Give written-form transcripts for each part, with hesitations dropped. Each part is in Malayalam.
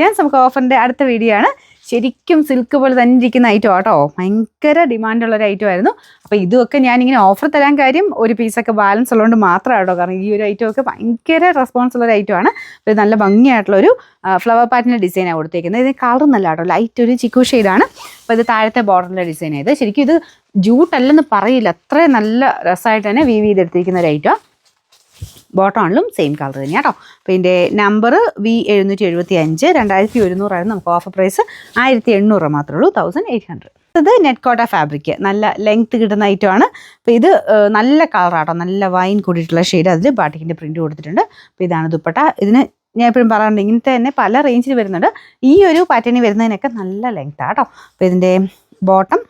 ജെൻസ് നമുക്ക് ഓഫറിൻ്റെ അടുത്ത വീഡിയോ ആണ്. ശരിക്കും സിൽക്ക് പോലെ തന്നെ ഇരിക്കുന്ന ഐറ്റം ആട്ടോ. ഭയങ്കര ഡിമാൻഡുള്ളൊരു ഐറ്റം ആയിരുന്നു. അപ്പോൾ ഇതുമൊക്കെ ഞാനിങ്ങനെ ഓഫർ തരാൻ കാര്യം ഒരു പീസൊക്കെ ബാലൻസ് ഉള്ളതുകൊണ്ട് മാത്രമാട്ടോ. കാരണം ഈ ഒരു ഐറ്റമൊക്കെ ഭയങ്കര റെസ്പോൺസ് ഉള്ളൊരു ഐറ്റമാണ്. അപ്പോൾ നല്ല ഭംഗിയായിട്ടുള്ളൊരു ഫ്ലവർ പാറ്റിൻ്റെ ഡിസൈനാണ് കൊടുത്തേക്കുന്നത്. ഇത് കളർ നല്ല കേട്ടോ, ലൈറ്റ് ഒരു ചിക്കു ഷെയ്ഡാണ്. അപ്പോൾ ഇത് താഴത്തെ ബോർഡറിൻ്റെ ഡിസൈൻ ചെയ്ത് ശരിക്കും ഇത് ജൂട്ടല്ലെന്ന് പറയില്ല, അത്രയും നല്ല രസമായിട്ട് തന്നെ വീവ് ചെയ്തെടുത്തിരിക്കുന്ന ഒരു ഐറ്റമാണ്. ബോട്ടോണിലും സെയിം കളർ തന്നെയാണ് കേട്ടോ. അപ്പോൾ ഇതിൻ്റെ നമ്പർ V775 2100 നമുക്ക് ഓഫർ പ്രൈസ് 1800 മാത്രമേ ഉള്ളൂ, 1800. ഇത് നെറ്റ് കോട്ട ഫാബ്രിക്, നല്ല ലെങ്ത്ത് കിട്ടുന്ന ഐറ്റമാണ്. അപ്പോൾ ഇത് നല്ല കളറാട്ടോ, നല്ല വൈൻ കൂടിയിട്ടുള്ള ഷെയ്ഡ്. അതിൽ ബാട്ടിക്കിൻ്റെ പ്രിൻറ്റ് കൊടുത്തിട്ടുണ്ട്. അപ്പോൾ ഇതാണ് ദുപ്പട്ട. ഇതിന് ഞാൻ എപ്പോഴും പറയാറുണ്ട് ഇങ്ങനത്തെ തന്നെ പല റേഞ്ചിൽ വരുന്നുണ്ട്. ഈ ഒരു പാറ്റേണിൽ വരുന്നതിനൊക്കെ നല്ല ലെങ്ത്താണ് കേട്ടോ. അപ്പോൾ ഇതിൻ്റെ ബോട്ടം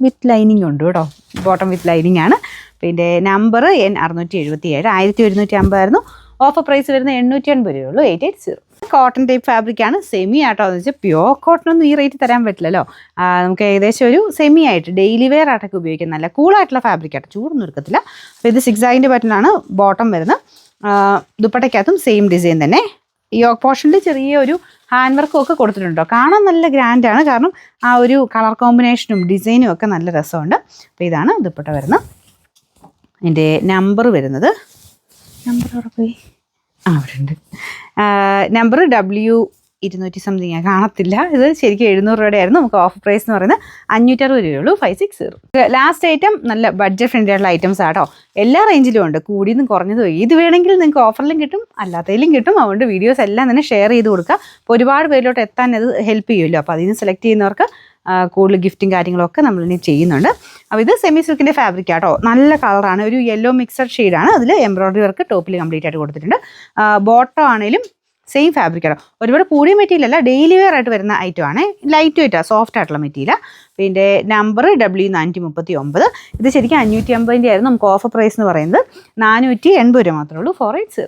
വിത്ത് ലൈനിങ് ഉണ്ട് കേട്ടോ, ബോട്ടം വിത്ത് ലൈനിങ് ആണ്. പിന്നെ നമ്പർ N677 1150 ആയിരുന്നു. ഓഫർ പ്രൈസ് വരുന്നത് 880 രൂപയുള്ളൂ, 880. കോട്ടൺ ടൈപ്പ് ഫാബ്രിക് ആണ്, സെമി ആട്ടോ. എന്ന് വെച്ചാൽ പ്യോർ കോട്ടൺ ഒന്നും ഈ റേറ്റ് തരാൻ പറ്റില്ലല്ലോ. നമുക്ക് ഏകദേശം ഒരു സെമി ആയിട്ട് ഡെയിലി വെയർ ആയിട്ടൊക്കെ ഉപയോഗിക്കുന്ന നല്ല കൂളായിട്ടുള്ള ഫാബ്രിക് ആട്ടോ, ചൂടൊന്നും എടുക്കത്തില്ല. അപ്പോൾ ഇത് 6 ആയിൻ്റെ പാറ്റേണാണ് ബോട്ടം വരുന്നത്. ദുപ്പട്ടയ്ക്കകത്തും സെയിം ഡിസൈൻ തന്നെ. യോക്ക് പോർഷനിൽ ചെറിയൊരു ഹാൻഡ് വർക്കും ഒക്കെ കൊടുത്തിട്ടുണ്ടോ, കാണാൻ നല്ല ഗ്രാൻഡാണ്. കാരണം ആ ഒരു കളർ കോമ്പിനേഷനും ഡിസൈനും ഒക്കെ നല്ല രസമുണ്ട്. അപ്പോൾ ഇതാണ് ദുപ്പട്ട വരുന്നത്. എൻ്റെ നമ്പർ വരുന്നത്, നമ്പർ അവിടെ പോയി, അവിടെ ഉണ്ട്. നമ്പർ W200 സംതിങ് കാണത്തില്ല. ഇത് ശരിക്കും 700 രൂപയുടെ ആയിരുന്നു. നമുക്ക് ഓഫർ പ്രൈസ് എന്ന് പറയുന്നത് 560 രൂപയുള്ളൂ, 560. ലാസ്റ്റ് ഐറ്റം നല്ല ബഡ്ജറ്റ് ഫ്രണ്ട്ലി ആയിട്ടുള്ള ഐറ്റംസ് ആട്ടോ. എല്ലാ റേഞ്ചിലും ഉണ്ട്, കൂടിയതും കുറഞ്ഞതും. ഇത് വേണമെങ്കിൽ നിങ്ങൾക്ക് ഓഫറിലും കിട്ടും, അല്ലാത്തതിലും കിട്ടും. അതുകൊണ്ട് വീഡിയോസ് എല്ലാം തന്നെ ഷെയർ ചെയ്ത് കൊടുക്കുക. അപ്പോൾ ഒരുപാട് പേരിലോട്ട് എത്താൻ അത് ഹെൽപ്പ് ചെയ്യുമല്ലോ. അപ്പോൾ അതിന് സെലക്ട് ചെയ്യുന്നവർക്ക് കൂടുതൽ ഗിഫ്റ്റും കാര്യങ്ങളൊക്കെ നമ്മളിനി ചെയ്യുന്നുണ്ട്. അപ്പോൾ ഇത് സെമി സിൽക്കിൻ്റെ ഫാബ്രിക് ആട്ടോ, നല്ല കളറാണ്, ഒരു യെല്ലോ മിക്സഡ് ഷെയ്ഡാണ്. അതിൽ എംബ്രോയ്ഡറി വർക്ക് ടോപ്പിൽ കംപ്ലീറ്റ് ആയിട്ട് കൊടുത്തിട്ടുണ്ട്. ബോട്ടം ആണെങ്കിലും സെയിം ഫാബ്രിക് ആണോ, ഒരുപാട് കൂടിയ മെറ്റീരിയൽ അല്ല, ഡെയിലി വെയർ ആയിട്ട് വരുന്ന ഐറ്റം ആണ്. ലൈറ്റ് വെയിറ്റാണ്, സോഫ്റ്റ് ആയിട്ടുള്ള മെറ്റീരിയൽ. പിന്നെ നമ്പർ W439. ഇത് ശരിക്കും 550 ആയിരുന്നു. നമുക്ക് ഓഫർ പ്രൈസ് എന്ന് പറയുന്നത് 480 രൂപ മാത്രമേ ഉള്ളൂ, 480.